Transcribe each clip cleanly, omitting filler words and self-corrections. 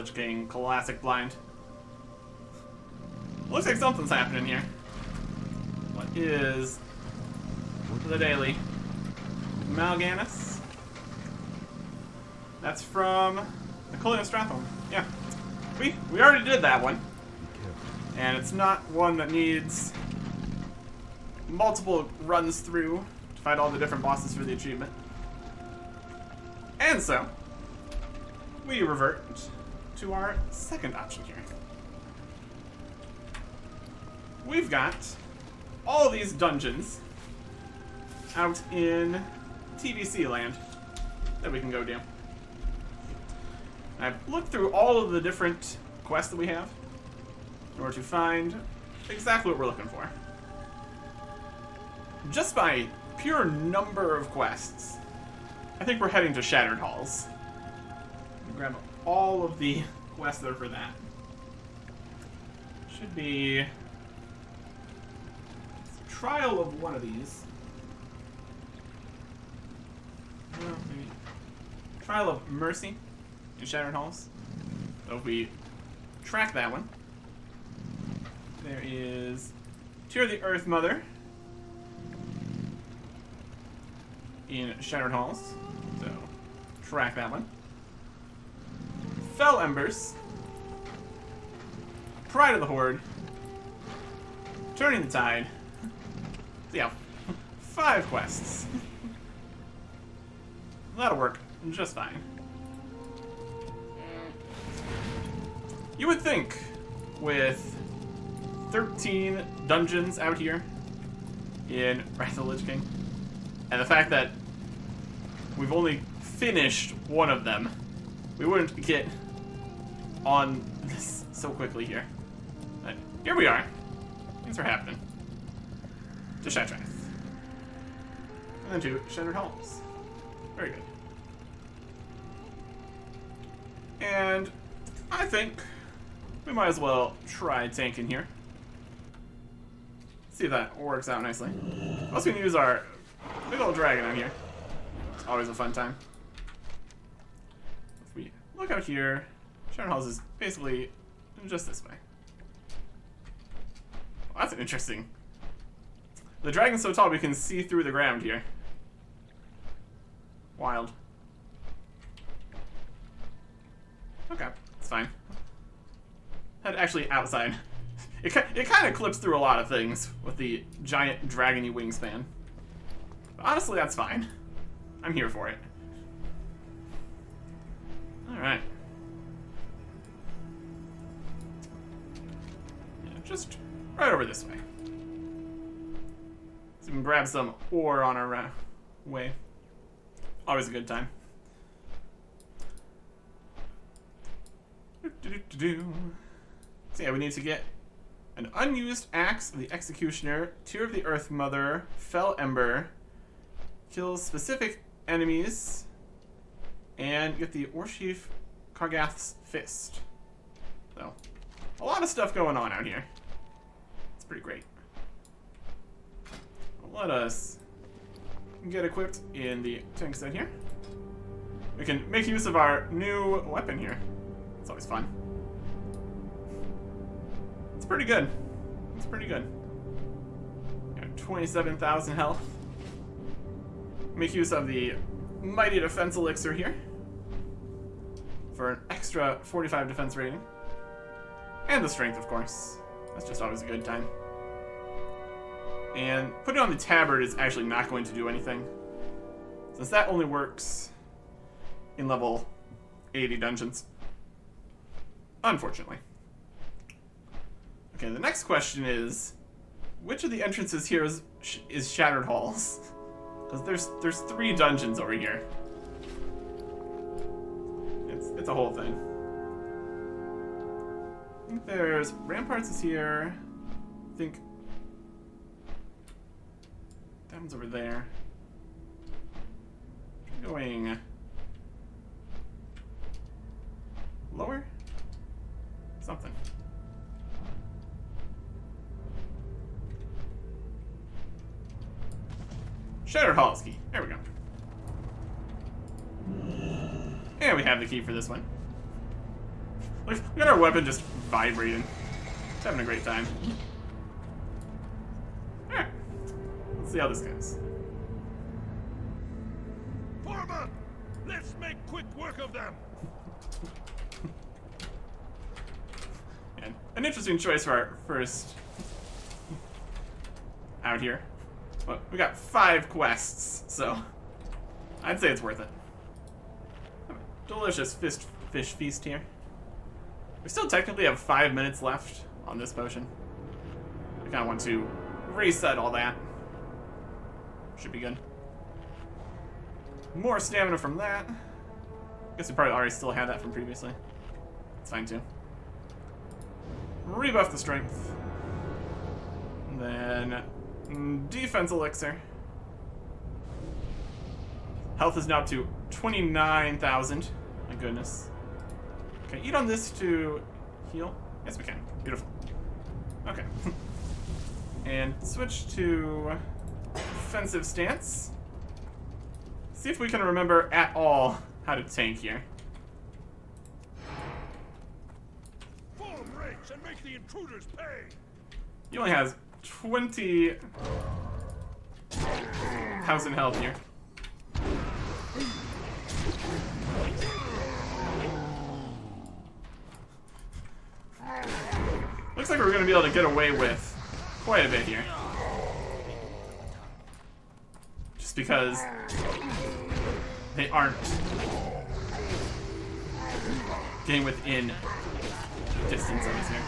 Lich King classic blind. Looks like something's happening here. What is the daily? Mal'Ganis. That's from Napoleon Stratholm. Yeah. We already did that one. And it's not one that needs multiple runs through to fight all the different bosses for the achievement. And so, we revert to our second option here. We've got all these dungeons out in TBC land that we can go do. I've looked through all of the different quests that we have in order to find exactly what we're looking for. Just by pure number of quests, I think we're heading to Shattered Halls. Grab all of the quests that are for that. Should be trial of one of these. Maybe Trial of Mercy in Shattered Halls. So if we track that one, there is Tear of the Earth Mother in Shattered Halls. So track that one. Fell Embers, Pride of the Horde, Turning the Tide. So yeah, 5 quests. That'll work just fine. You would think with 13 dungeons out here in Wrath of the Lich King, and the fact that we've only finished one of them, we wouldn't get on this so quickly here. But here we are. Things are happening. To Shattrath. And then to Shattered Halls. Very good. And I think we might as well try tanking here. See if that works out nicely. Also, we can use our big old dragon on here. It's always a fun time. If we look out here, Shattered Halls is basically just this way. Well, that's interesting. The dragon's so tall we can see through the ground here. Wild. Okay, it's fine. Head actually outside. It kind of clips through a lot of things with the giant dragony wingspan. But honestly, that's fine. I'm here for it. Alright. Yeah, just right over this way. So we can grab some ore on our way. Always a good time. So yeah, we need to get an unused Axe of the Executioner, Tear of the Earth Mother, Fell Ember, kills specific enemies, and get the Orchief Kargath's Fist. So, a lot of stuff going on out here. It's pretty great. Let us get equipped in the tank set here. We can make use of our new weapon here. It's always fun. It's pretty good. It's pretty good. Got 27,000 health. Make use of the Mighty Defense Elixir here for an extra 45 defense rating. And the strength, of course. That's just always a good time. And putting on the tabard is actually not going to do anything, since that only works in level 80 dungeons. Unfortunately. Okay, the next question is, which of the entrances here is Shattered Halls? Because there's 3 dungeons over here. It's a whole thing. I think there's Ramparts is here. I think that one's over there. Going lower? Something. Shattered Halls key. There we go. And we have the key for this one. Look at our weapon just vibrating. It's having a great time. Alright. Let's see how this goes. Form up! Let's make quick work of them! And an interesting choice for our first out here. But we got 5 quests, so I'd say it's worth it. Delicious fish feast here. We still technically have 5 minutes left on this potion. I kind of want to reset all that. Should be good. More stamina from that. Guess we probably already still had that from previously. It's fine too. Rebuff the strength. And then defense elixir. Health is now up to 29,000. My goodness. Can I eat on this to heal? Yes, we can. Beautiful. Okay. And switch to defensive stance. See if we can remember at all how to tank here. Form ranks and make the intruders pay! He only has 20,000 health here. Looks like we're going to be able to get away with quite a bit here. Just because they aren't getting within distance of us here.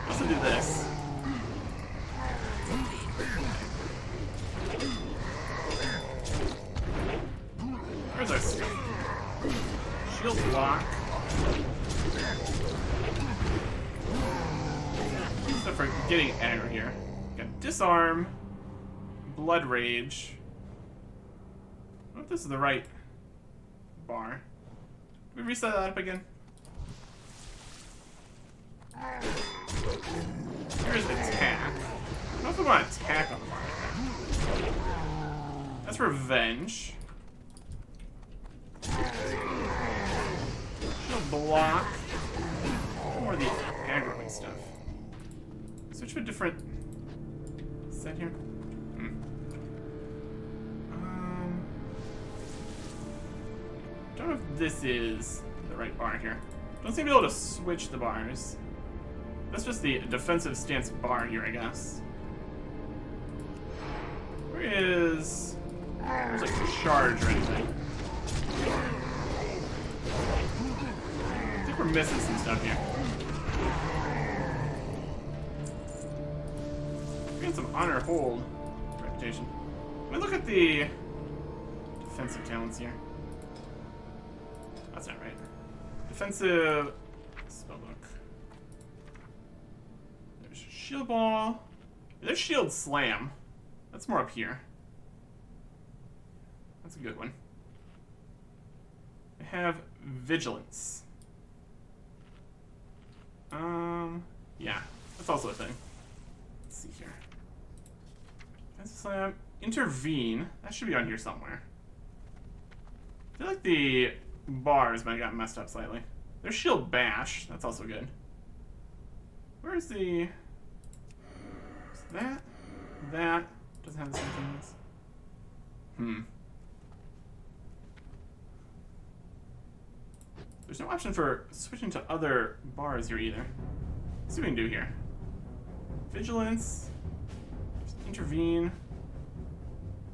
Let's also do this. Where's our stuff? Shield block. Stuff for getting aggro here. Got disarm, blood rage. I don't know if this is the right bar. Can we reset that up again? Here's attack. I don't know if we want to attack on the bar like that. That's revenge. Shield block. More of the aggroing stuff. Switch to a different set here. Don't know if this is the right bar here. Don't seem to be able to switch the bars. That's just the defensive stance bar here, I guess. Where is... There's like a charge or anything. I think we're missing some stuff here. We're getting some honor hold reputation. Let me look at the defensive talents here. That's not right. Defensive spellbook. There's shield ball. There's shield slam. That's more up here. That's a good one. I have vigilance. Yeah, that's also a thing. Let's see here. Defensive slam. Intervene. That should be on here somewhere. I feel like the bars might have gotten messed up slightly. There's shield bash. That's also good. Where's the... Is that? That doesn't have the same things. There's no option for switching to other bars here either. Let's see what we can do here. Vigilance. Intervene.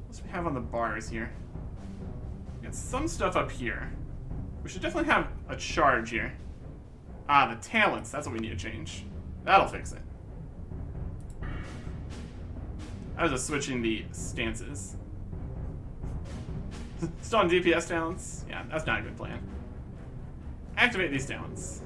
What do we have on the bars here? We got some stuff up here. We should definitely have a charge here. Ah, the talents. That's what we need to change. That'll fix it. I was just switching the stances. Still on DPS talents? Yeah, that's not a good plan. Activate these talents.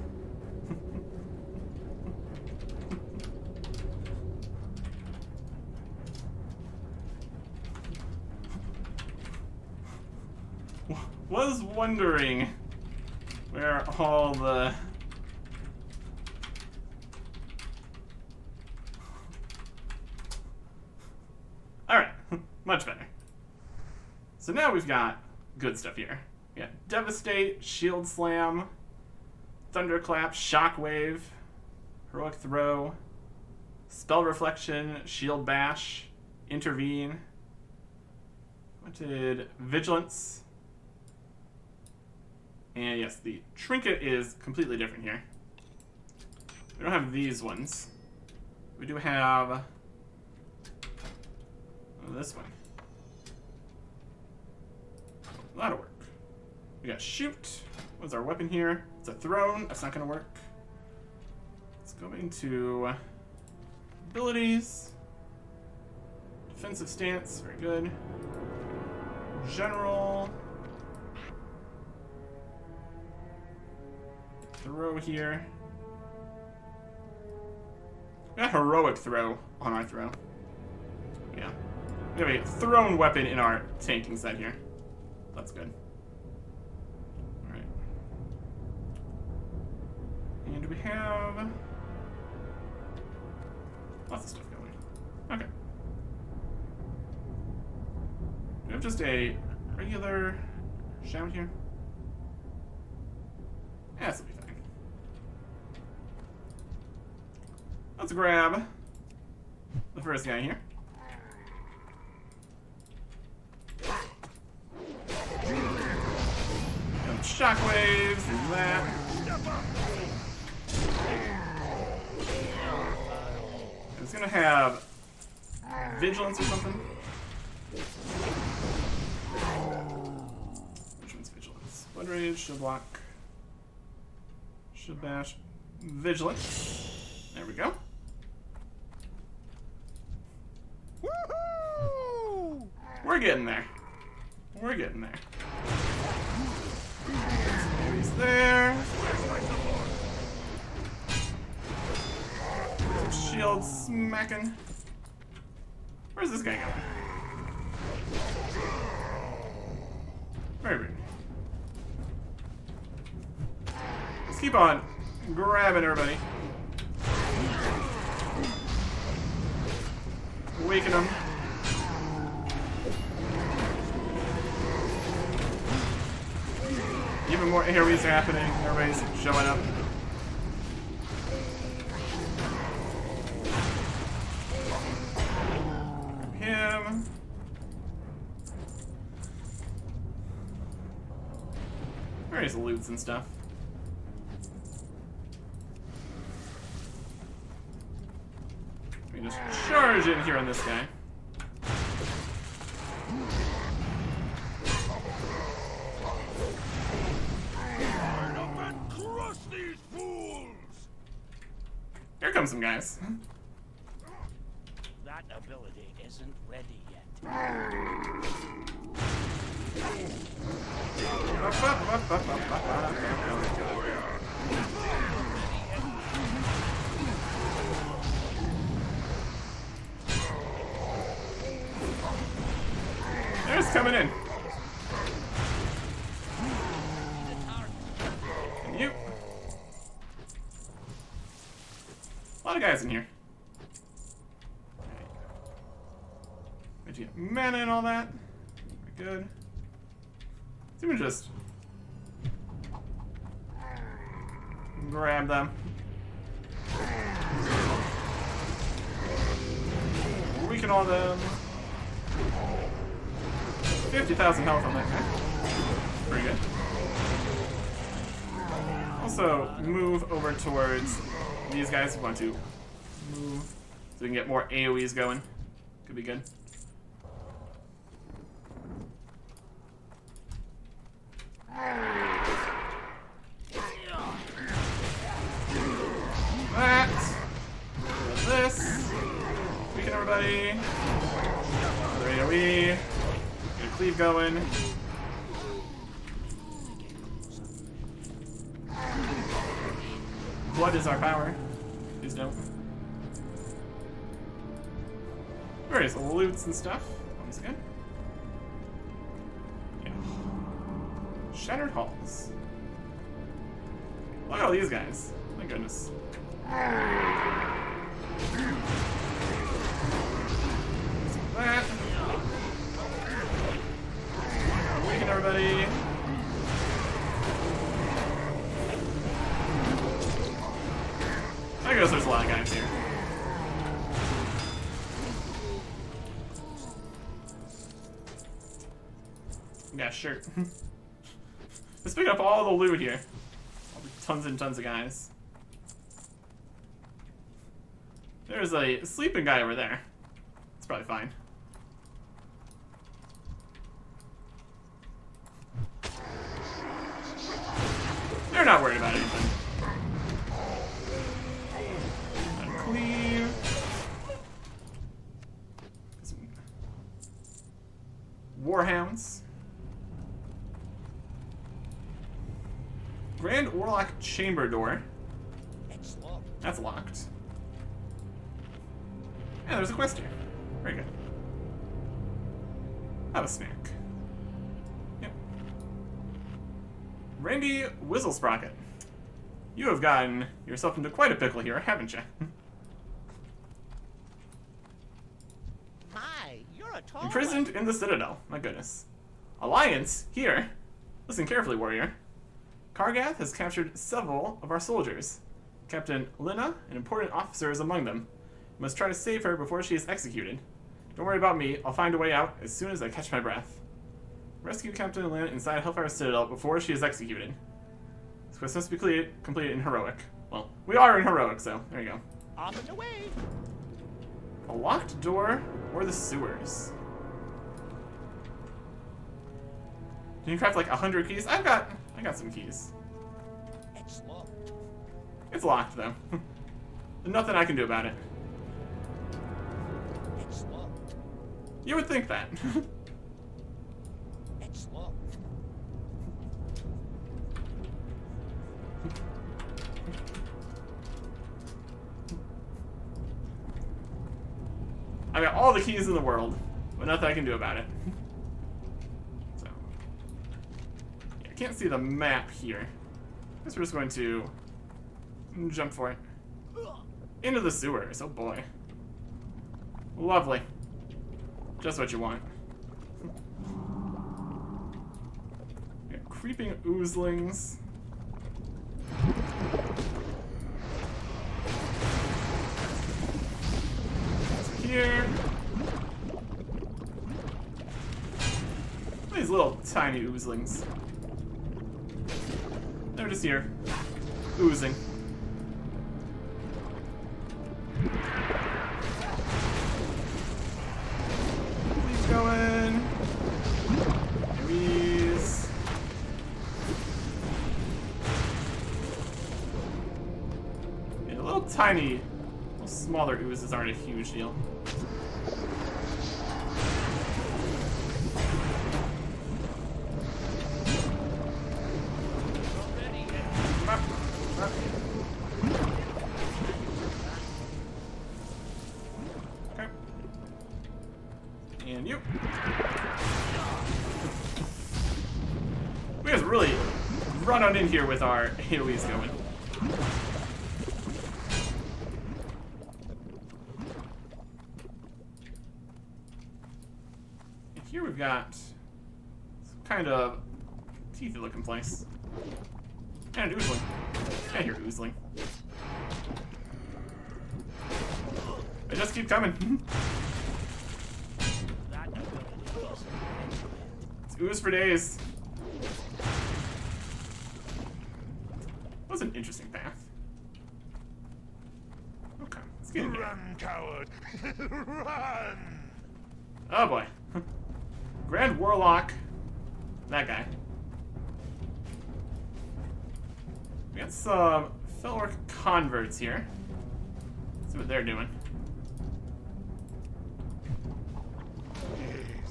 Was wondering where all the... Alright, much better. So now we've got good stuff here. We got Devastate, Shield Slam, Thunderclap, Shockwave, Heroic Throw, Spell Reflection, Shield Bash, Intervene. Wanted Vigilance. And yes, the Trinket is completely different here. We don't have these ones. We do have this one. That'll work. We got Shoot. What's our weapon here? It's a Throne. That's not going to work. Let's go into abilities. Defensive Stance. Very good. General. Throw here. We got Heroic Throw on our throw. Yeah. We have a thrown weapon in our tanking set here. That's good. Alright. And we have lots of stuff going. Okay. We have just a regular shout here. Yeah, this will be fine. Let's grab the first guy here. Some shockwaves, and that. It's gonna have vigilance or something. Which one's vigilance? Blood rage, shield block, shield bash, vigilance. There we go. Woohoo! We're getting there. We're getting there. He's there. Some shield smacking. Where's this guy going? Very rude. Let's keep on grabbing everybody. Awaken them. Even more AoEs are happening. Everybody's showing up. Grab him. Various loots and stuff. We can just charge in here on this guy. Here come some guys. That ability isn't ready yet. There's coming in. And you. A lot of guys in here. Did you get mana and all that? Very good. Let's even just grab them. Weaken all them. 50,000 health on that guy. Pretty good. Also, move over towards these guys who want to move so we can get more AoEs going. Could be good. That. This. Weaken everybody. Another AoE. Get a cleave going. What is our power? Please don't. Various loots and stuff. Always good. Yeah. Shattered halls. Look at all these guys. My goodness. That. Awaken everybody. We got a shirt. Let's pick up all the loot here. All the tons and tons of guys. There's a sleeping guy over there. It's probably fine. They're not worried about anything. Unclear. Some warhounds. Grand Warlock chamber door. It's locked. That's locked. Yeah, there's a quest here. Very good. Have a snack. Yep. Randy Whistlesprocket. You have gotten yourself into quite a pickle here, haven't you? My, you're a tall Imprisoned in the Citadel. My goodness. Alliance? Here. Listen carefully, warrior. Kargath has captured several of our soldiers. Captain Lina, an important officer, is among them. You must try to save her before she is executed. Don't worry about me. I'll find a way out as soon as I catch my breath. Rescue Captain Lina inside Hellfire Citadel before she is executed. This quest must be completed in Heroic. Well, we are in Heroic, so there you go. On the way. A locked door or the sewers? Can you craft like 100 keys? I got some keys. It's locked. It's locked though. Nothing I can do about it. It's locked. You would think that. It's locked. I got all the keys in the world, but nothing I can do about it. So, yeah, I can't see the map here. I guess we're just going to jump for it. Into the sewers, oh boy. Lovely. Just what you want. We got creeping oozlings. Here. These little tiny oozlings. They're just here. Oozing. Keep going. Enemies. Yeah, little tiny, little smaller oozes aren't a huge deal. Okay. And you. We just really run on in here with our AoEs going. And here we've got some kind of teethy looking place. And an oozling. I hear oozling. They just keep coming. That ability is excellent. It's ooze for days. That was an interesting path. Okay, let's get in here. Run, coward! Run! Oh boy. Grand Warlock. That guy. We got some Felorc converts here. Let's see what they're doing. Yes,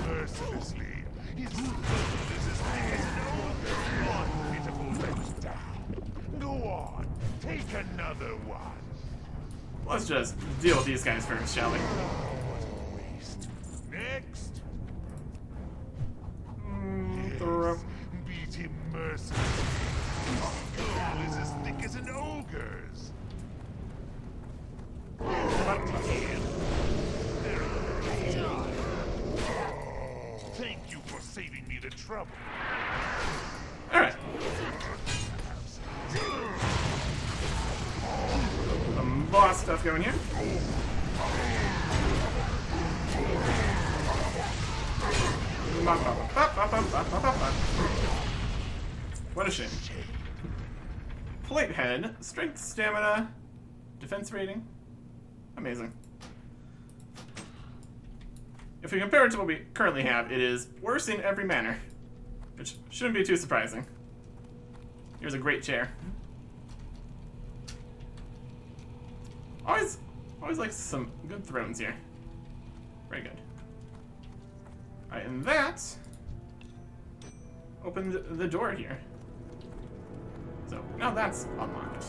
mercilessly. His foot is as big as an ogre. One pitiful wretch down. Go on, take another one. Let's just deal with these guys first, shall we? What a waste. Next. Throw. Yes, beat him mercilessly. His skull is as thick as an ogre's. Thank you for saving me the trouble. Alright. Some boss stuff going here. Come What a shame. Plate head, strength, stamina, defense rating. Amazing. If we compare it to what we currently have, it is worse in every manner, which shouldn't be too surprising. Here's a great chair. Always like some good thrones here. Very good. Alright, and that opened the door here. So now that's unlocked.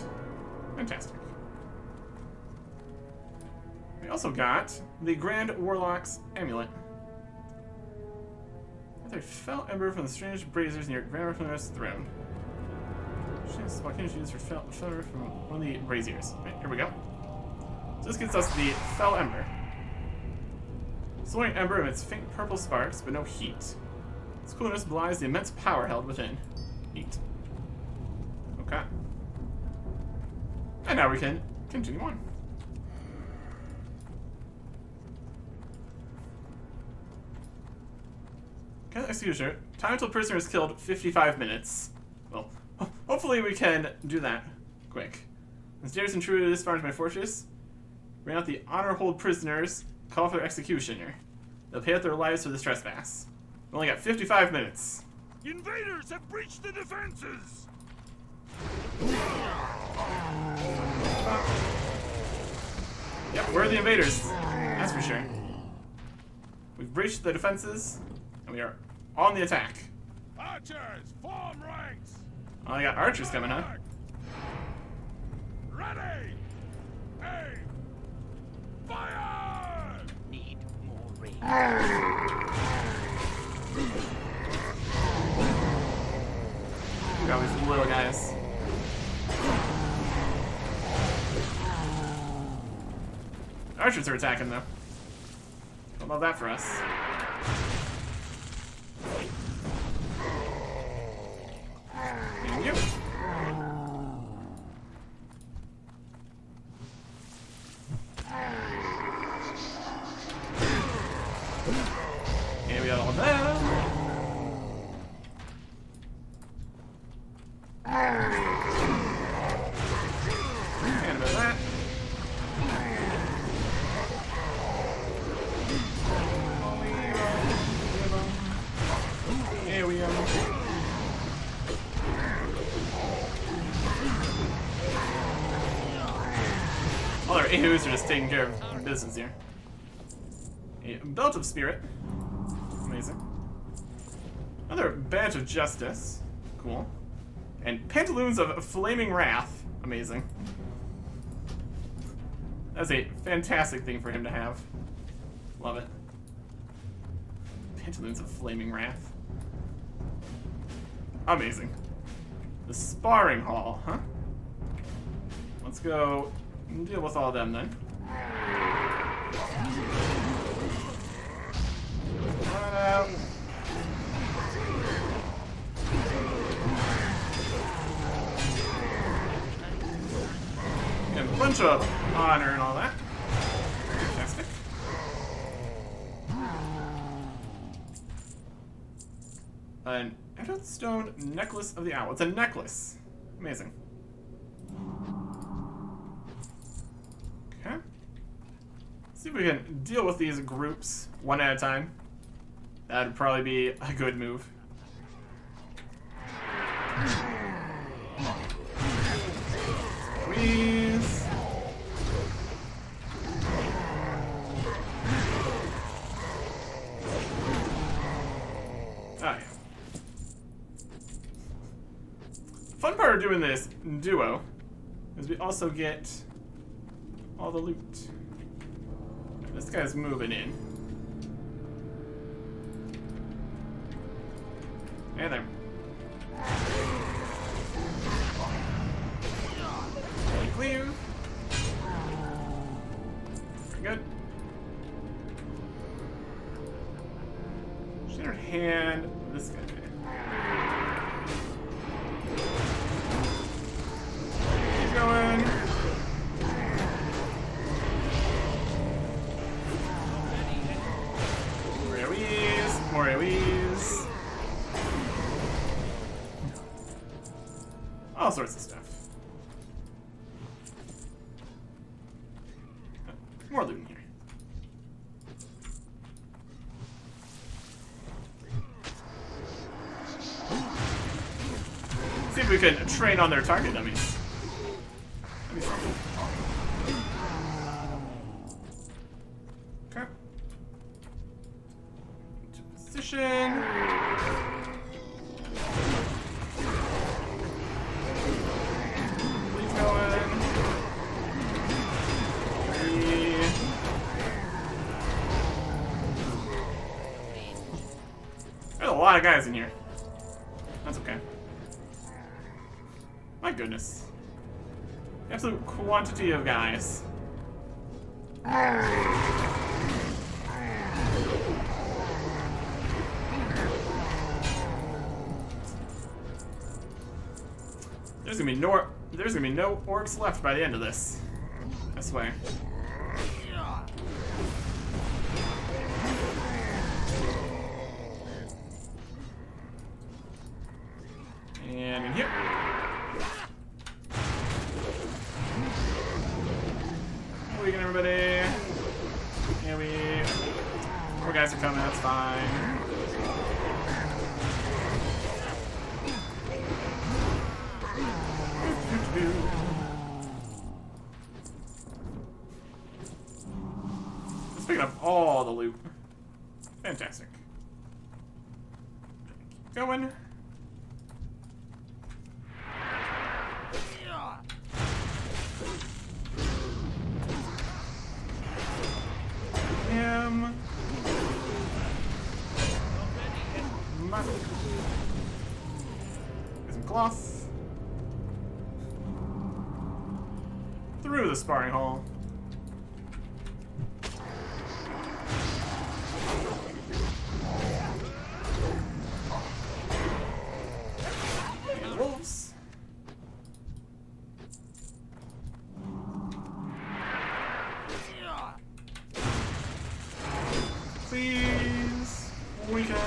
Fantastic. We also got the Grand Warlock's Amulet. Another fell ember from the strange braziers near Grand Warlock's throne. What can you use for fell ember from one of the braziers? Right, here we go. So this gets us the fell ember. Soaring ember emits faint purple sparks, but no heat. Its coolness belies the immense power held within. Neat. Okay. And now we can continue on. Okay, executioner. Time until prisoner is killed 55 minutes. Well, hopefully we can do that quick. As dares intrude this far into my fortress, bring out the honor hold prisoners, call for their executioner. They'll pay out their lives for this trespass. We only got 55 minutes. Invaders have breached the defenses! Yep, we're the invaders. That's for sure. We've breached the defenses, and we are on the attack. Archers, form ranks! Oh, I got archers coming, huh? Ready! Aim! Fire! Need more range. We got these little guys. Archers are attacking, though. Don't love that for us. And you. And we got all that. And a bit of that. Here we go. All our AOs are just taking care of business here. A belt of spirit. Amazing. Another badge of justice. Cool. And pantaloons of flaming wrath. Amazing. That's a fantastic thing for him to have. Love it. Pantaloons of flaming wrath. Amazing. The sparring hall, huh? Let's go deal with all of them then. Run out. And a bunch of honor and all that. Fantastic. An emerald stone necklace of the owl. It's a necklace. Amazing. Okay. See if we can deal with these groups one at a time. That'd probably be a good move. Squeeze. Oh yeah. Fun part of doing this duo is we also get all the loot. This guy's moving in. Hey there. Clear. Very good. Shattered hand. This guy. Keep going. More AoEs. More AoEs. all sorts of stuff. More loot in here. See if we can train on their target dummies. That'd be fun. Okay. Into position. Please go in. There's a lot of guys in here. That's okay. My goodness. Absolute quantity of guys. There's gonna be no orcs left by the end of this. I swear. And in here. Weaken everybody. Yeah, more guys are coming, that's fine. Let's pick up all the loot. Fantastic. Keep going. Get some cloth. Through the sparring hall. And wolves. Please, we can.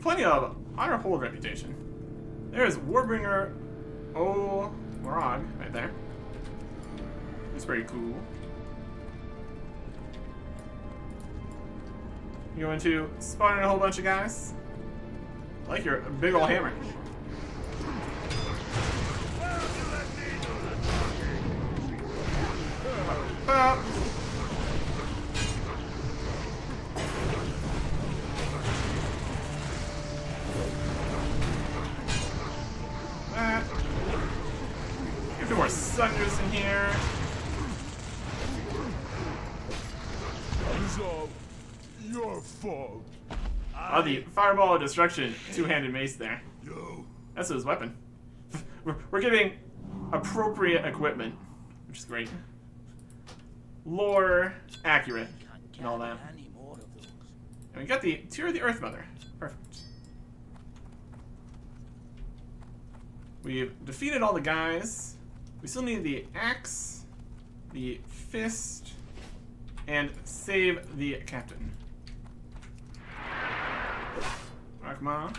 Plenty of honor hold reputation. There's Warbringer Morag right there. That's pretty cool. You going to spawn in a whole bunch of guys? I like your big ol' hammer. A few more sunders in here. It's all your fault. Oh, the fireball of destruction two-handed mace there. Yo. That's his weapon. We're getting appropriate equipment, which is great. Lore accurate and all that. And we got the Tear of the Earth Mother. Perfect. We've defeated all the guys. We still need the axe, the fist, and save the captain. Alright, come on.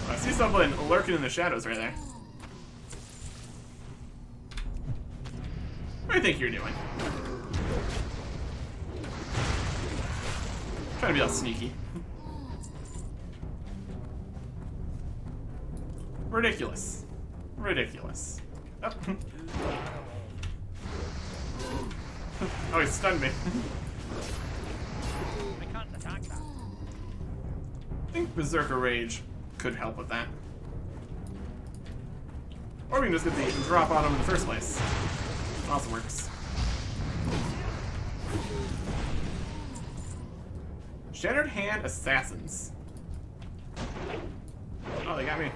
I see something lurking in the shadows right there. What do you think you're doing? Trying to be all sneaky. Ridiculous. Ridiculous. Oh, oh he stunned me. I can't attack that. I think Berserker Rage could help with that. Or we can just get the drop on him in the first place. Also works. Shattered Hand Assassins. Oh, they got me.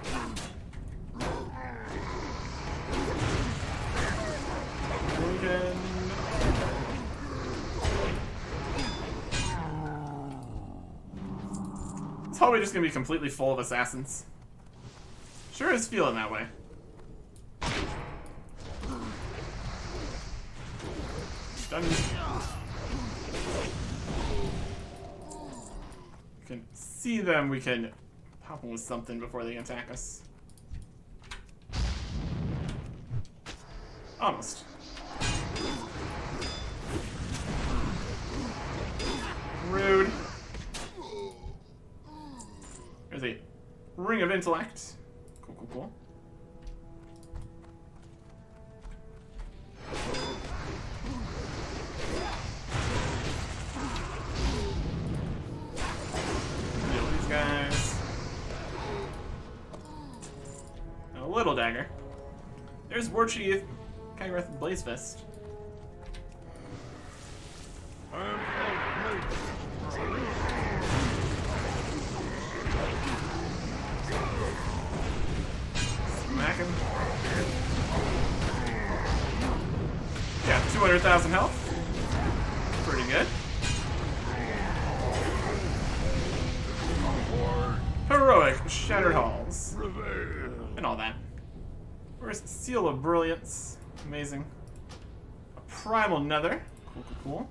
It's probably just gonna be completely full of assassins. Sure is feeling that way. Done. We can see them. We can pop them with something before they attack us. Almost. Rude. There's a ring of intellect. Cool, cool, cool. Deal with these guys. And a little dagger. There's War Chief Kagarath Blazefist. Smack him. Yeah, 200,000 health. Pretty good. Heroic, Shattered Halls. And all that. Where's Seal of Brilliance? Amazing. A Primal Nether. Cool, cool, cool.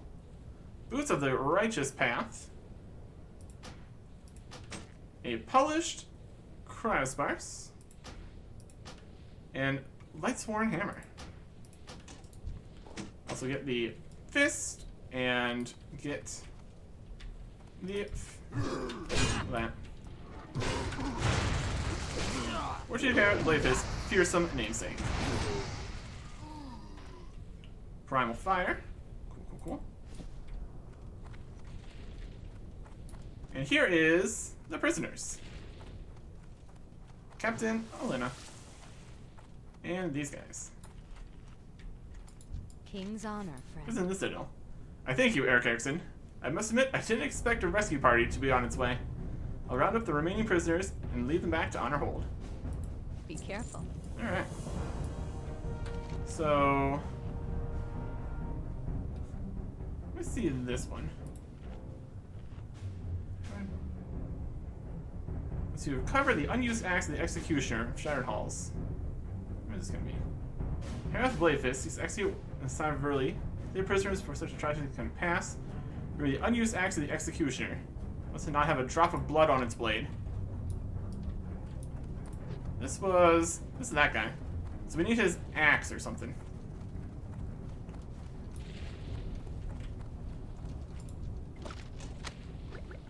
Boots of the Righteous Path. A Polished Cryosparse. And Lightsworn Hammer. Also get the Fist and get the that. What you have Blade Fist, Fearsome Namesake. Primal Fire. Cool, cool, cool. And here is the prisoners. Captain Alina. And these guys. King's honor, friend. Who's in the Citadel? I thank you, Eric Erickson. I must admit, I didn't expect a rescue party to be on its way. I'll round up the remaining prisoners and lead them back to Honor Hold. Be careful. Alright. So... let's see this one. So you recover the unused axe of the Executioner of Shattered Halls. Where is this going to be? Heroic Bladefist, he's execute in the sign of Verly. The prisoners for such a tragedy can pass. Remember the unused axe of the Executioner. Must not have a drop of blood on its blade. This is that guy. So we need his axe or something.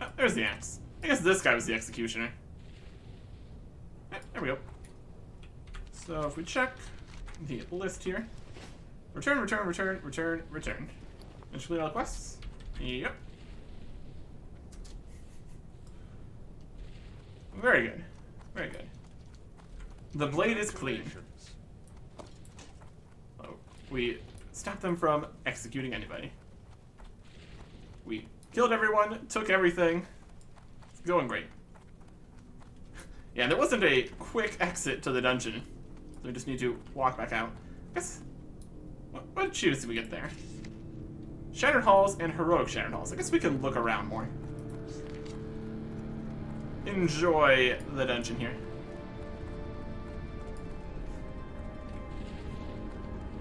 Oh, there's the axe. I guess this guy was the Executioner. There we go. So if we check the list here. Return, return, return, return, return. And complete all the quests? Yep. Very good. Very good. The blade is clean. Oh, we stopped them from executing anybody. We killed everyone, took everything. It's going great. Yeah, there wasn't a quick exit to the dungeon. So we just need to walk back out. I guess... what achievements did we get there? Shattered Halls and Heroic Shattered Halls. I guess we can look around more. Enjoy the dungeon here.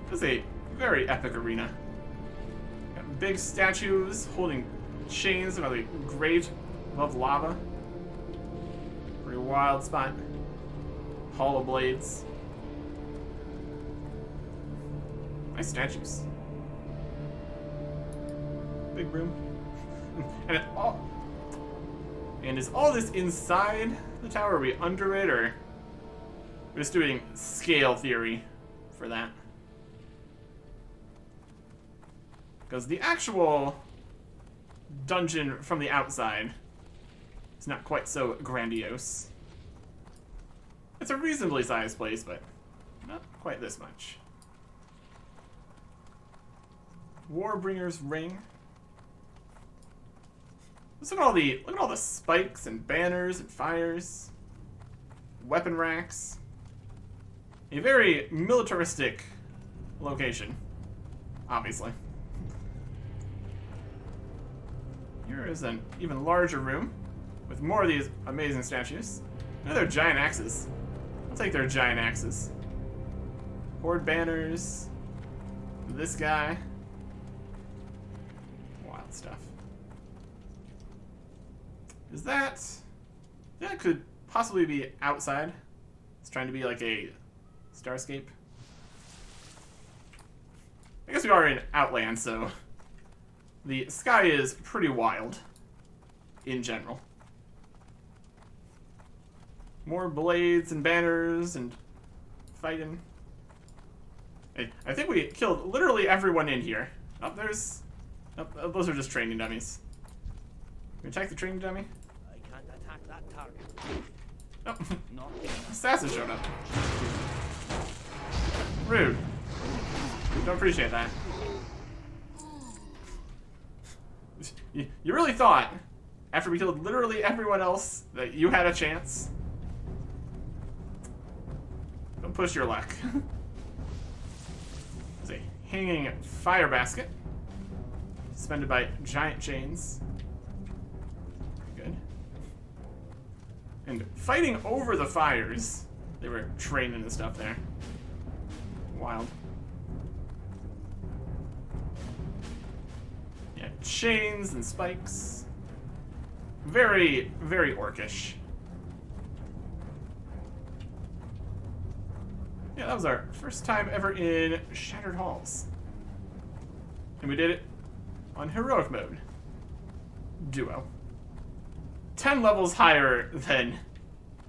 This is a very epic arena. Got big statues holding chains of a grave above lava. Pretty wild spot. Hall of Blades. Nice statues. Big room. And is all this inside the tower? Are we under it, or we're just doing scale theory for that? Because the actual dungeon from the outside is not quite so grandiose. It's a reasonably sized place, but not quite this much. Warbringer's Ring. Let's look at all the spikes and banners and fires. Weapon racks. A very militaristic location, obviously. Here is an even larger room with more of these amazing statues. They're giant axes. I'll take their giant axes. Horde banners. This guy. stuff. Is that... Yeah, it could possibly be outside. It's trying to be like a starscape. I guess we are in Outland, so the sky is pretty wild in general. More blades and banners and fighting. Hey, I think we killed literally everyone in here. Oh, there's... Oh, those are just training dummies. Can we attack the training dummy? I can't attack that target. Oh, Not assassin showed up. Rude. Don't appreciate that. You really thought, after we killed literally everyone else, that you had a chance? Don't push your luck. There's a hanging fire basket, suspended by giant chains. Good. And fighting over the fires. They were training and stuff there. Wild. Yeah, chains and spikes. Very, very orcish. Yeah, that was our first time ever in Shattered Halls. And we did it on Heroic mode. Duo. 10 levels higher than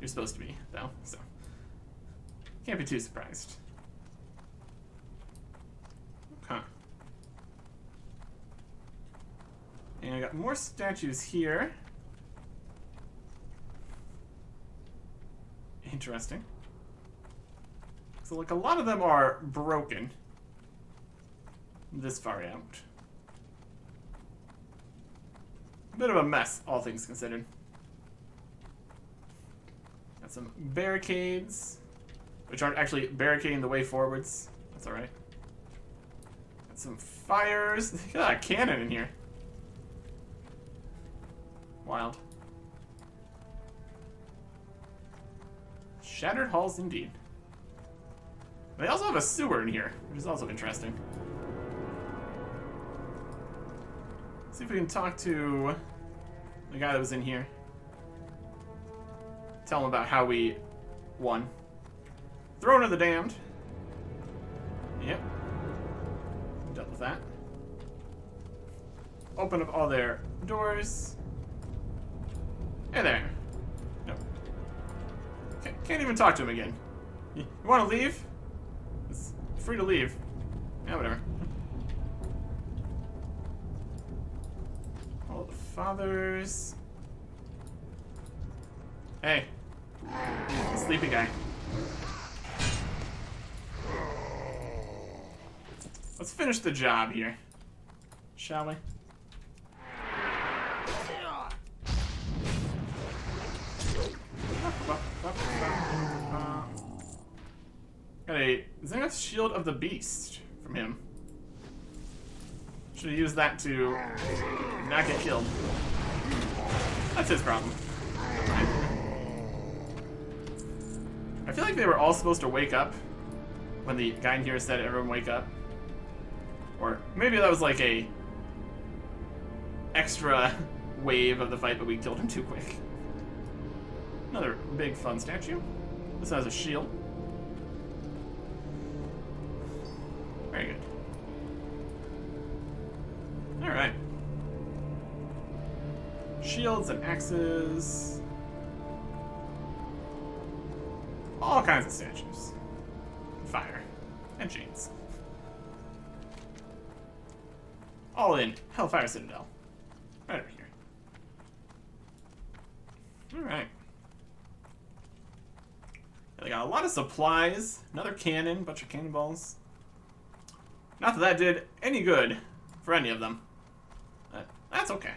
you're supposed to be, though, so can't be too surprised. Okay. And I got more statues here. Interesting. So, like, a lot of them are broken this far out. A bit of a mess, all things considered. Got some barricades, which aren't actually barricading the way forwards. That's alright. Got some fires. Got a cannon in here. Wild. Shattered halls indeed. They also have a sewer in here, which is also interesting. See if we can talk to the guy that was in here. Tell him about how we won. Throne of the Damned. Yep. Dealt with that. Open up all their doors. Hey there. Nope. Can't even talk to him again. You want to leave? It's free to leave. Yeah, whatever. All the fathers. Hey. Sleepy guy. Let's finish the job here. Shall we? Got a Zenith's Shield of the Beast from him. Should have used that to not get killed. That's his problem. I feel like they were all supposed to wake up when the guy in here said everyone wake up. Or maybe that was like a extra wave of the fight, but we killed him too quick. Another big fun statue. This has a shield. Very good. Alright. Shields and axes. All kinds of statues. Fire. And chains. All in Hellfire Citadel. Right over here. Alright. They got a lot of supplies. Another cannon. Bunch of cannonballs. Not that that did any good for any of them. But that's okay.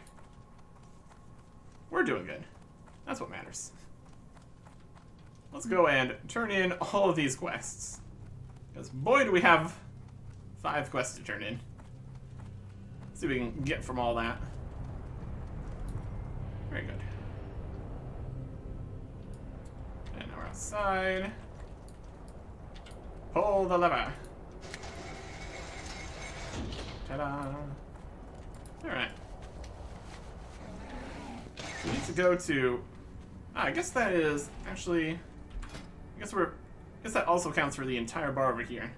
We're doing good. That's what matters. Let's go and turn in all of these quests. Because boy do we have 5 quests to turn in. See what we can get from all that. Very good. And now we're outside. Pull the lever. Ta-da. Alright. We need to go to... I guess that is actually... I guess that also counts for the entire bar over here.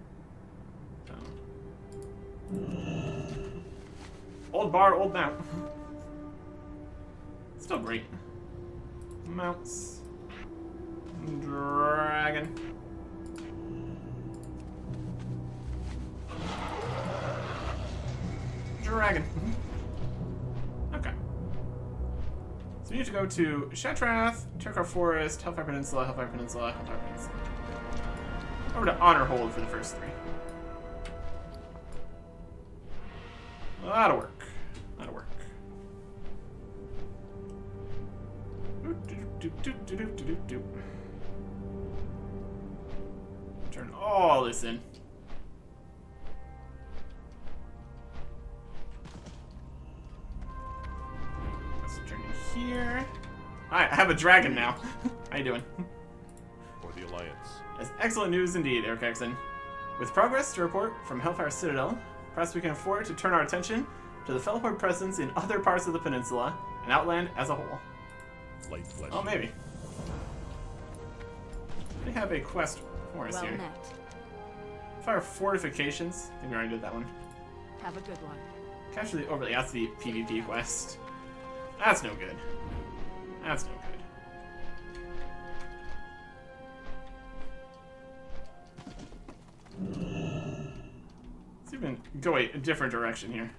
Old bar, old mount. Still great. Mounts. Dragon. Dragon. Okay. So we need to go to Shatrath, Turkar Forest, Hellfire Peninsula, Hellfire Peninsula, Hellfire Peninsula. Over to Honor Hold for the first 3. Well, that'll work. That'll work. Turn all this in. Let's turn in here. Alright, I have a dragon now. How you doing? For the Alliance. That's excellent news indeed, Eric Exon. With progress to report from Hellfire Citadel, perhaps we can afford to turn our attention to the Fellhorde presence in other parts of the peninsula and Outland as a whole. Light flesh. Oh, maybe. We have a quest for us Well here. met. Fire fortifications. I think we already did that one. Have a good one. Capture the overlay. That's the PvP quest. That's no good. That's no good. Let's even go a different direction here.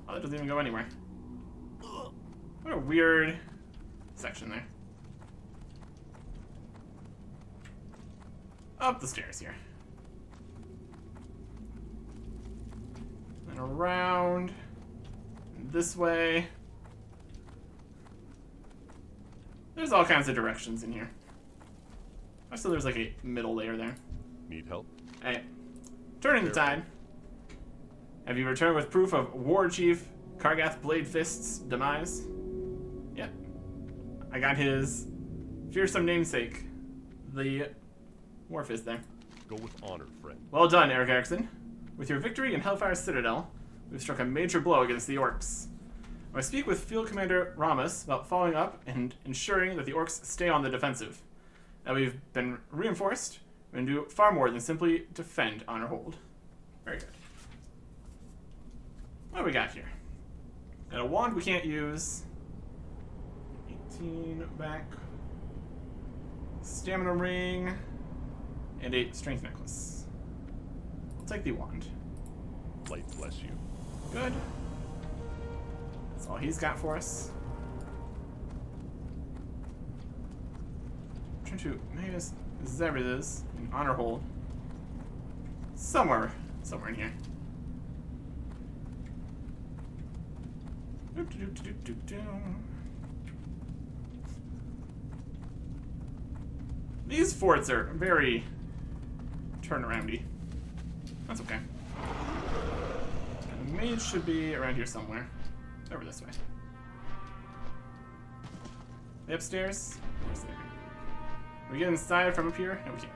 Oh, that doesn't even go anywhere. What a weird section there. Up the stairs here. And around. And this way. There's all kinds of directions in here. Also, there's like a middle layer there. Need help? Hey, turning the tide. Have you returned with proof of War Chief Kargath Bladefist's demise? Yep. I got his fearsome namesake, the Warfist there. Go with honor, friend. Well done, Eric Erickson. With your victory in Hellfire Citadel, we've struck a major blow against the Orcs. I speak with Field Commander Ramus about following up and ensuring that the Orcs stay on the defensive. Now we've been reinforced, we're going to do far more than simply defend Honor Hold. Very good. What do we got here? Got a wand we can't use. 18 back. Stamina ring. And a strength necklace. I'll take the wand. Light bless you. Good. That's all he's got for us. I'm trying to maybe this is in Honor Hold. Somewhere in here. These forts are very turnaroundy. That's okay. And the mage should be around here somewhere. Over this way. The upstairs? Where's there? Can we get inside from up here? No, we can't.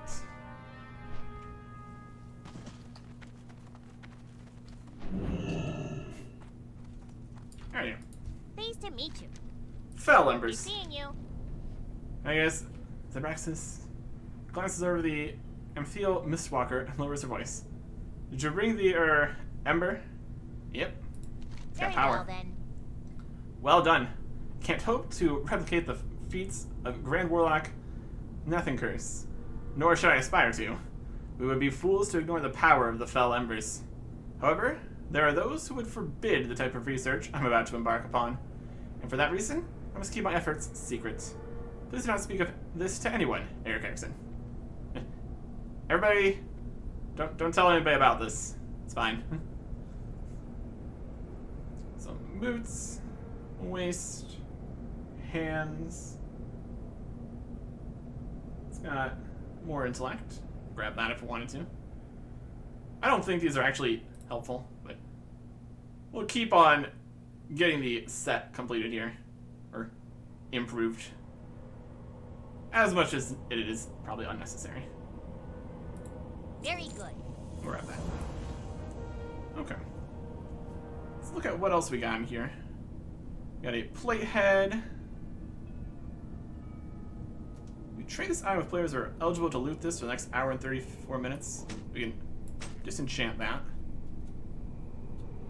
There you go. Pleased to meet you. Fell Be embers. seeing you. I guess Zabraxis glances over the Amphiel Mistwalker and lowers her voice. Did you bring the, ember? Yep. It's got Very power. well then. Well done. Can't hope to replicate the feats of Grand Warlock Nothing Curse. Nor should I aspire to. We would be fools to ignore the power of the fell embers. However, there are those who would forbid the type of research I'm about to embark upon. And for that reason, I must keep my efforts secret. Please do not speak of this to anyone, Eric Erickson. Everybody, don't tell anybody about this. It's fine. Some boots, waist, hands. It's got more intellect. Grab that if I wanted to. I don't think these are actually helpful, but we'll keep on getting the set completed here. Or improved. As much as it is probably unnecessary. Very good. We're at that. Okay. Let's look at what else we got in here. Got a plate head. We trade this item with players who are eligible to loot this for the next hour and 34 minutes. We can disenchant that.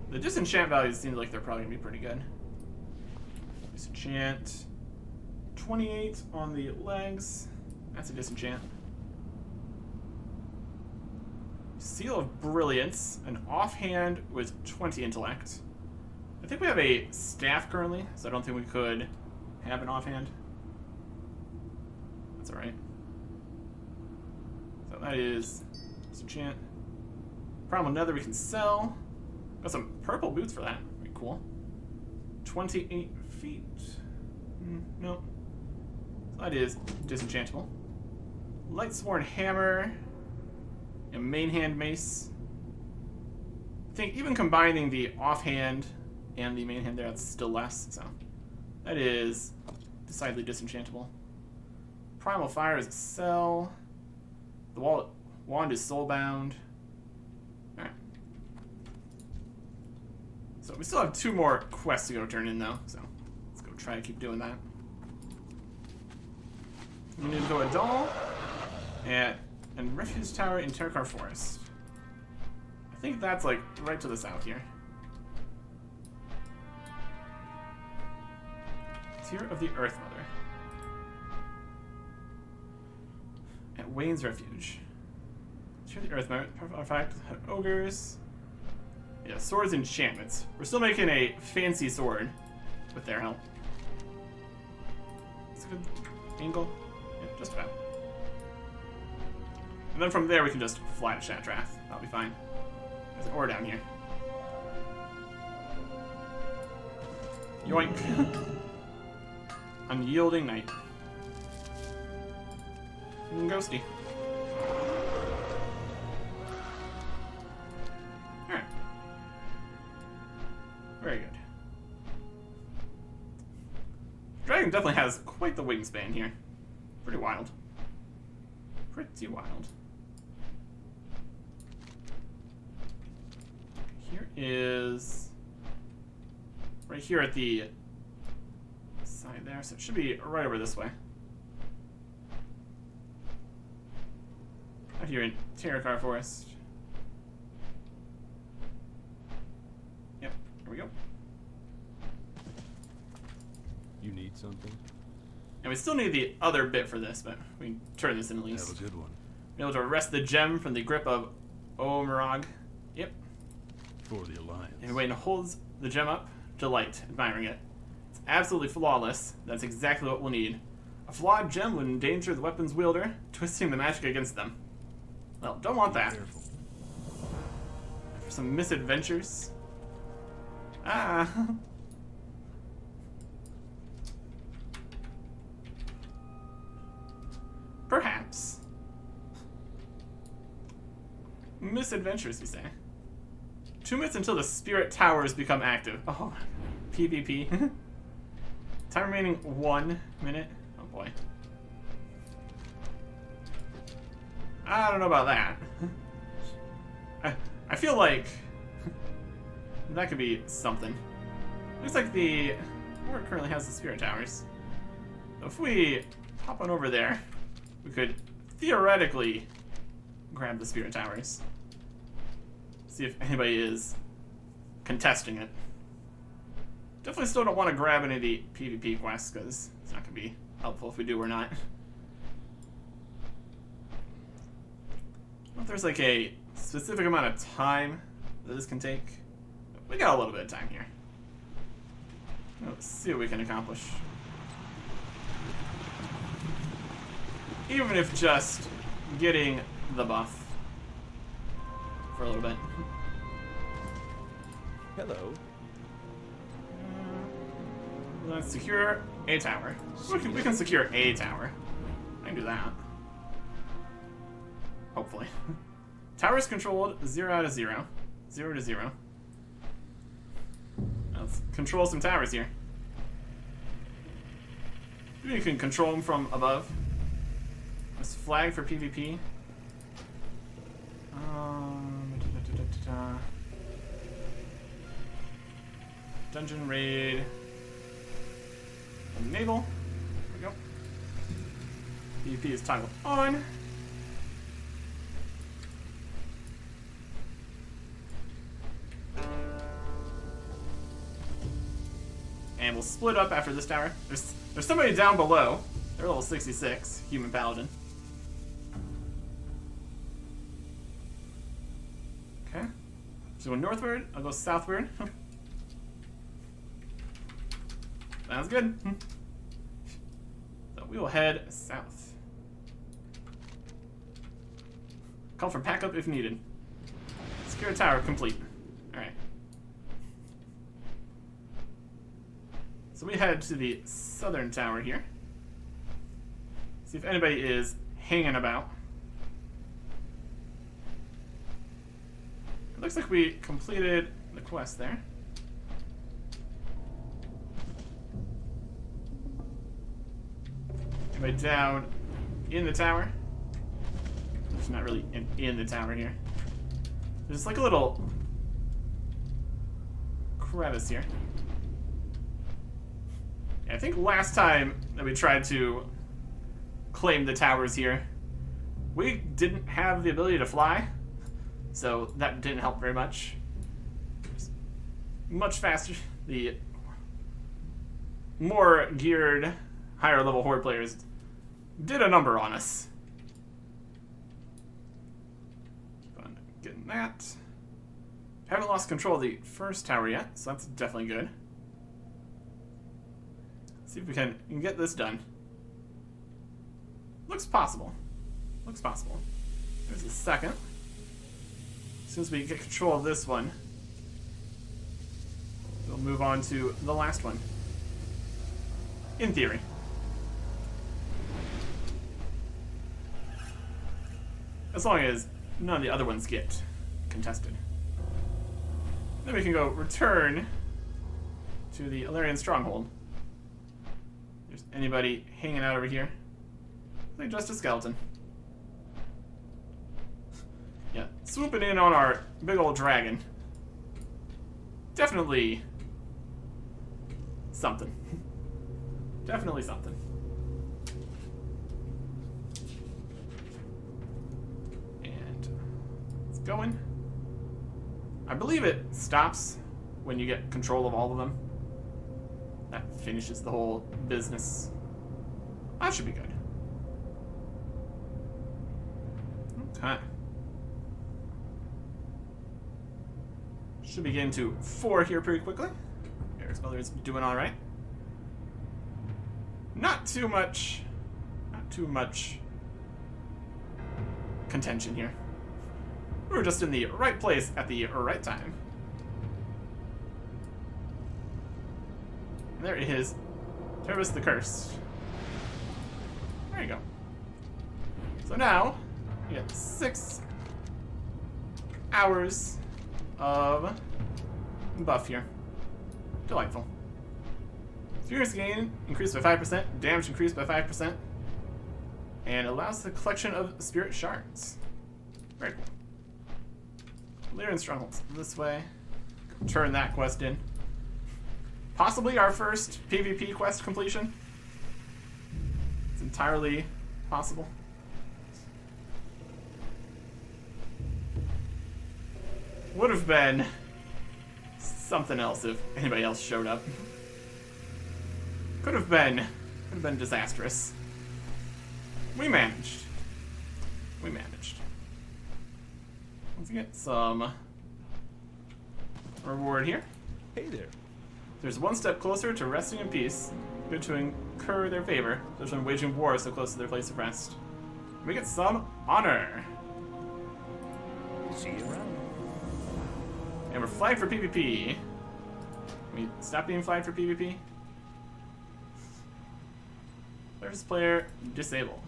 The disenchant values seem like they're probably gonna be pretty good. Disenchant 28 on the legs. That's a disenchant. Seal of Brilliance, an offhand with 20 intellect. I think we have a staff currently, so I don't think we could have an offhand. That's alright. So that is disenchant. Primal Nether we can sell. Got some purple boots for that. Pretty cool. 28 feet. Nope. So that is disenchantable. Lightsworn Hammer. A main hand mace. I think even combining the offhand and the main hand there, that's still less. So that is decidedly disenchantable. Primal Fire is a sell. The wand is soulbound. Alright. So we still have 2 more quests to go turn in though, so let's go try to keep doing that. We need to go a doll and Refuge Tower in Terracar Forest. I think that's like right to the south here. Tear of the Earth Mother. At Wayne's Refuge. Tear of the Earth Mother. Artifact. Ogres. Yeah, swords enchantments. We're still making a fancy sword with their help. It's a good angle. Yeah, just about. And then from there we can just fly to Shatrath. That'll be fine. There's an ore down here. Yoink. Unyielding Knight. Ghosty. Alright. Very good. Dragon definitely has quite the wingspan here. Pretty wild. Pretty wild. Here is right here at the side there, so it should be right over this way. Out here in Terracar Forest. Yep, here we go. You need something? And we still need the other bit for this, but we can turn this in at least. Have a good one. Be able to wrest the gem from the grip of Omerog. Yep. For the Alliance. And Wayne holds the gem up, delight, admiring it. It's absolutely flawless. That's exactly what we'll need. A flawed gem would endanger the weapon's wielder, twisting the magic against them. Well, don't want that. Careful. For some misadventures. Ah. Perhaps. Misadventures, you say? 2 minutes until the spirit towers become active. Oh, PvP. Time remaining 1 minute. Oh boy. I don't know about that. I feel like that could be something. Looks like the Lord currently has the spirit towers. So if we hop on over there, we could theoretically grab the spirit towers. See if anybody is contesting it. Definitely still don't want to grab any of the PvP quests because it's not going to be helpful if we do or not. I don't know if there's like a specific amount of time that this can take. We got a little bit of time here. Let's see what we can accomplish. Even if just getting the buff for a little bit. Hello. Let's secure a tower. We can secure a tower. I can do that. Hopefully. Tower is controlled 0 out of 0. 0 to 0. Let's control some towers here. Maybe you can control them from above. Let's flag for PvP. Dungeon raid. Enable. There we go. PvP is toggled on. And we'll split up after this tower. There's somebody down below. They're level 66, human paladin. Okay. So go northward, I'll go southward. Sounds good. So we will head south. Call for backup if needed. Secure tower complete. Alright. So we head to the southern tower here. See if anybody is hanging about. It looks like we completed the quest there. Anybody down in the tower? There's not really in the tower here. There's like a little crevice here. Yeah, I think last time that we tried to claim the towers here, we didn't have the ability to fly, so that didn't help very much. Much faster. The more geared, higher level horde players did a number on us. Fun getting that. Haven't lost control of the first tower yet, so that's definitely good. See if we can get this done. Looks possible. Looks possible. There's a second. As soon as we get control of this one, we'll move on to the last one. In theory. As long as none of the other ones get contested. Then we can go return to the Illyrian stronghold. There's anybody hanging out over here? I think just a skeleton. Yeah, swooping in on our big old dragon. Definitely something. Definitely something. And it's going. I believe it stops when you get control of all of them. That finishes the whole business. That should be good. Okay. Should be getting to 4 here pretty quickly. Eric's mother is doing alright. Not too much contention here. We were just in the right place at the right time. And there it is. Tervis the Cursed. There you go. So now, we get 6 hours of buff here. Delightful. Furious gain increased by 5%, damage increased by 5%, and allows the collection of spirit shards. Very cool. Illyrian strongholds this way. Turn that quest in. Possibly our first PvP quest completion. It's entirely possible. Would have been something else if anybody else showed up. Could have been disastrous. We managed. We managed. Let's get some reward here. Hey there. There's one step closer to resting in peace, good to incur their favor, those when waging war so close to their place of rest. We get some honor. See you around. And we're flagged for PvP. Can we stop being flagged for PvP? Player's player disable.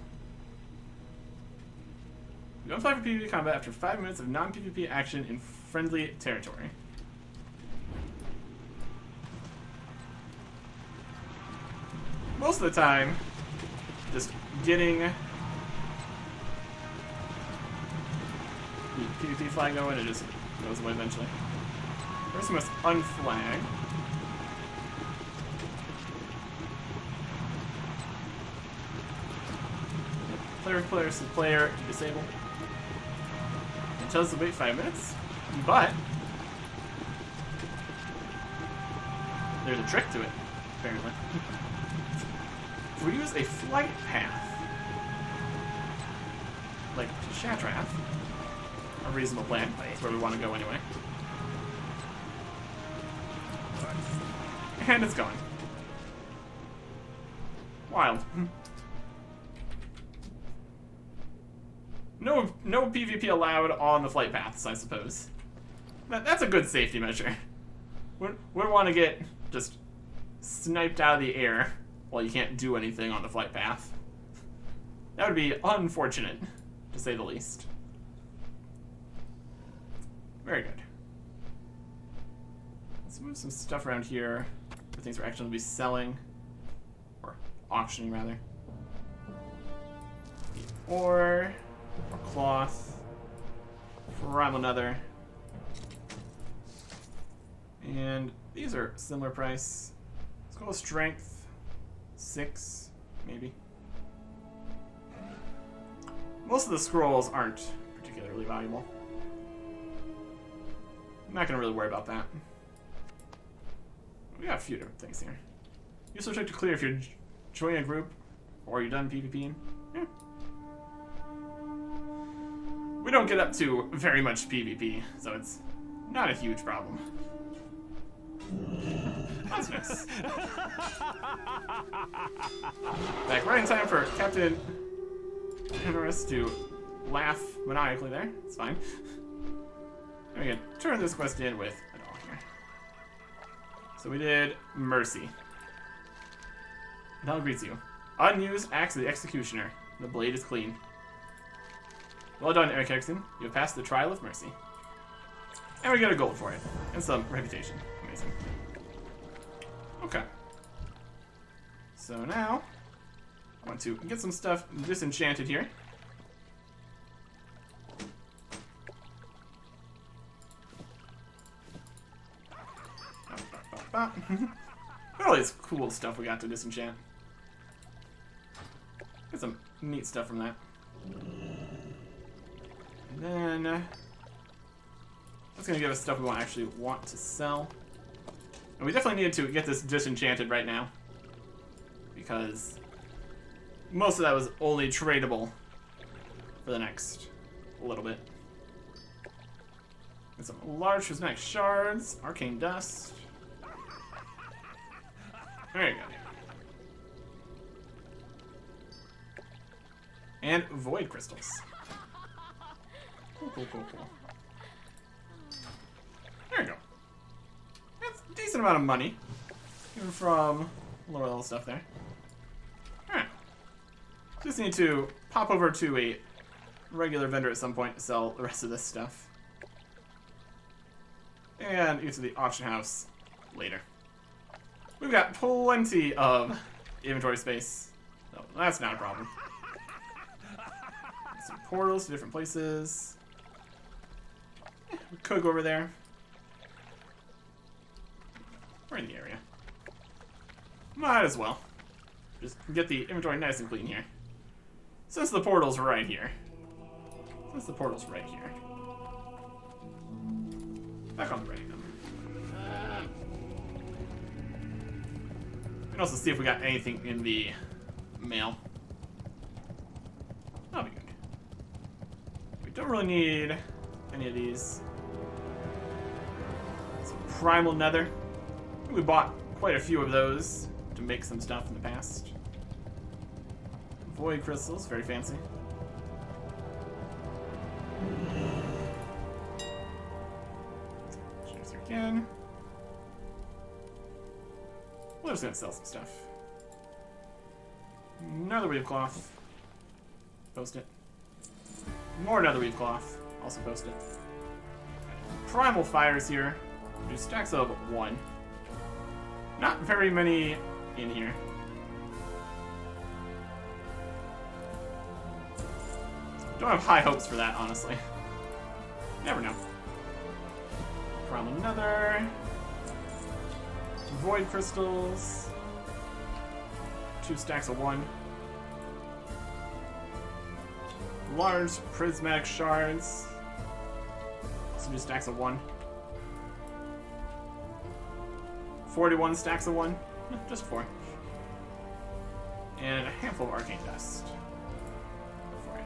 We don't flag for PvP combat after 5 minutes of non-PvP action in friendly territory. Most of the time, just getting the PvP flag going, it just goes away eventually. First we must unflag. player disable. It tells us to wait 5 minutes, but there's a trick to it, apparently. If we use a flight path, like Shatrath, a reasonable plan, that's where we want to go anyway. And it's going. Wild. No PvP allowed on the flight paths, I suppose. That's a good safety measure. Wouldn't want to get just sniped out of the air while you can't do anything on the flight path. That would be unfortunate, to say the least. Very good. Let's move some stuff around here for things we're actually going to be selling. Or auctioning, rather. Or cloth. Primal Nether. And these are similar price. Let's go with strength. 6, maybe. Most of the scrolls aren't particularly valuable. I'm not going to really worry about that. We got a few different things here. You also check to clear if you're joining a group or you're done PvPing. Yeah. We don't get up to very much PvP, so it's not a huge problem. That's nice. Back right in time for Captain Anachronist to laugh maniacally there. It's fine. And we can turn this quest in with a dog here. So we did Mercy. Now greets you. Unused Axe of the Executioner. The blade is clean. Well done, Eric Erickson. You have passed the trial of mercy. And we get a gold for it. And some reputation. Amazing. Okay. So now, I want to get some stuff disenchanted here. Look at all this cool stuff we got to disenchant. Get some neat stuff from that. And then that's gonna give us stuff we actually want to sell. And we definitely needed to get this disenchanted right now, because most of that was only tradable for the next little bit. And some large prismatic shards, arcane dust. There you go. And void crystals. Cool, cool, cool, cool. There you go. That's a decent amount of money. Even from lower level stuff there. Alright. Just need to pop over to a regular vendor at some point to sell the rest of this stuff. And get to the auction house later. We've got plenty of inventory space, so that's not a problem. Some portals to different places. We could go over there. We're in the area. Might as well. Just get the inventory nice and clean here. Since the portal's right here. Back on the right. We can also see if we got anything in the mail. That'll be good. We don't really need any of these. Some Primal Nether. We bought quite a few of those to make some stuff in the past. Void crystals, very fancy. Cheers here again. We're just gonna sell some stuff. Another weave cloth. Post it. More another weave cloth. Also post it. Primal fires here. Do stacks of 1. Not very many in here. Don't have high hopes for that, honestly. Never know. Primal Nether. Void crystals. 2 stacks of 1. Large prismatic shards. Also do stacks of 1. 41 stacks of 1. Just 4. And a handful of arcane dust. For it.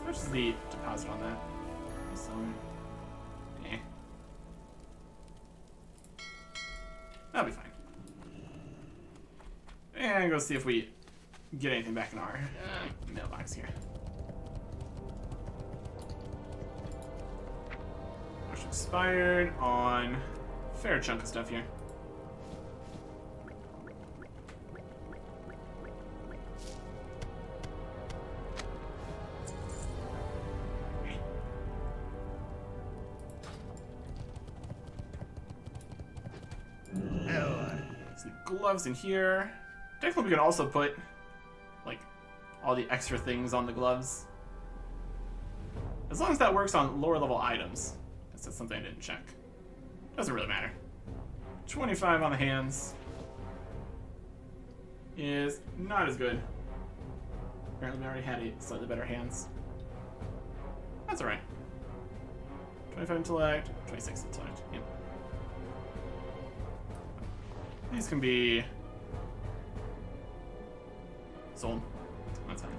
Where's the deposit on that? Eh. That'll be fine. And go see if we get anything back in our mailbox here. Which expired on a fair chunk of stuff here. Some gloves in here. Technically, we could also put like all the extra things on the gloves. As long as that works on lower level items. That's something I didn't check. Doesn't really matter. 25 on the hands is not as good. Apparently we already had a slightly better hands. That's alright. 25 intellect, 26 intellect. Yep. These can be sold. That's fine.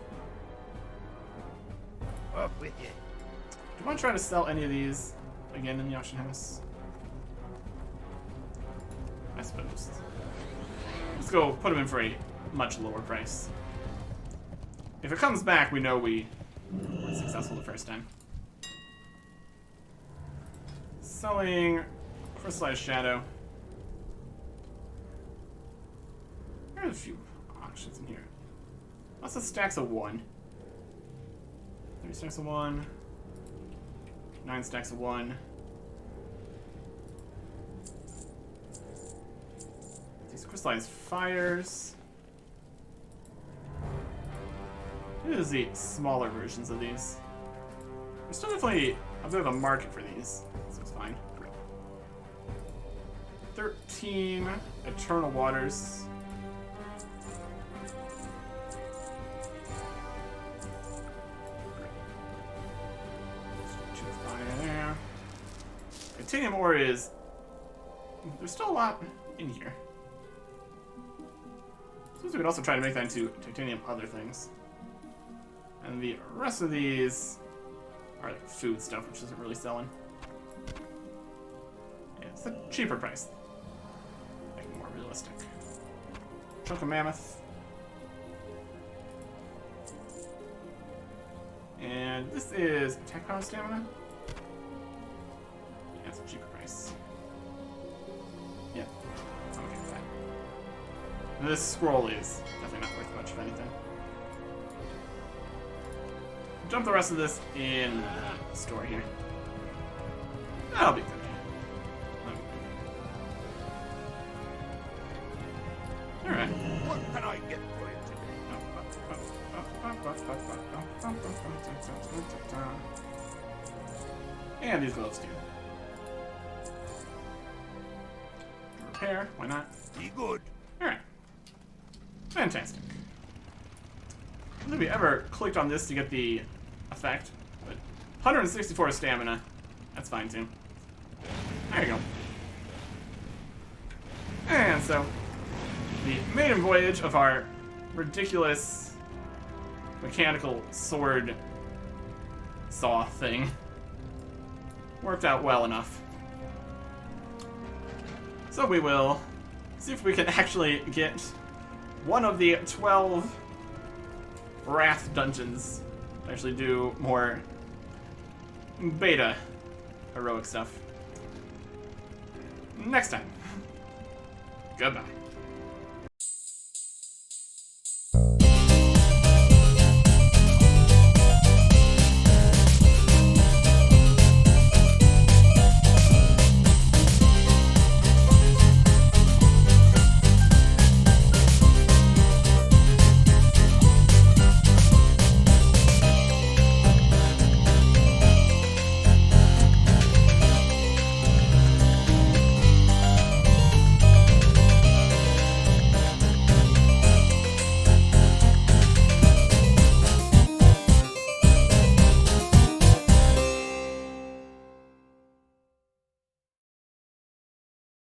Up with you. Do you want to try to sell any of these again in the auction house? I suppose. Let's go put them in for a much lower price. If it comes back, we know we were successful the first time. Selling Crystallized Shadow. There's a few auctions in here. Lots of stacks of 1. 30 stacks of 1. 9 stacks of 1. These crystallized fires. This is the smaller versions of these. There's still definitely a bit of a market for these, so it's fine. 13 Eternal Waters. Titanium ore is... There's still a lot in here. Suppose we could also try to make that into titanium other things. And the rest of these are like food stuff, which isn't really selling. Yeah, it's a cheaper price. Make it more realistic. Chunk of mammoth. And this is attack power stamina. Yeah, it's a cheaper price. Yeah, I'm okay with that. And this scroll is definitely not worth much of anything. Dump the rest of this in the store here. That'll be good. Alright. What can I get for you today? And these gloves too. Repair, why not? Be good. Alright. Fantastic. I don't think we ever clicked on this to get the effect, but 164 stamina. That's fine too. There you go. And so, the maiden voyage of our ridiculous mechanical sword saw thing worked out well enough. So we will see if we can actually get one of the 12 Wrath dungeons to actually do more beta heroic stuff next time. Goodbye.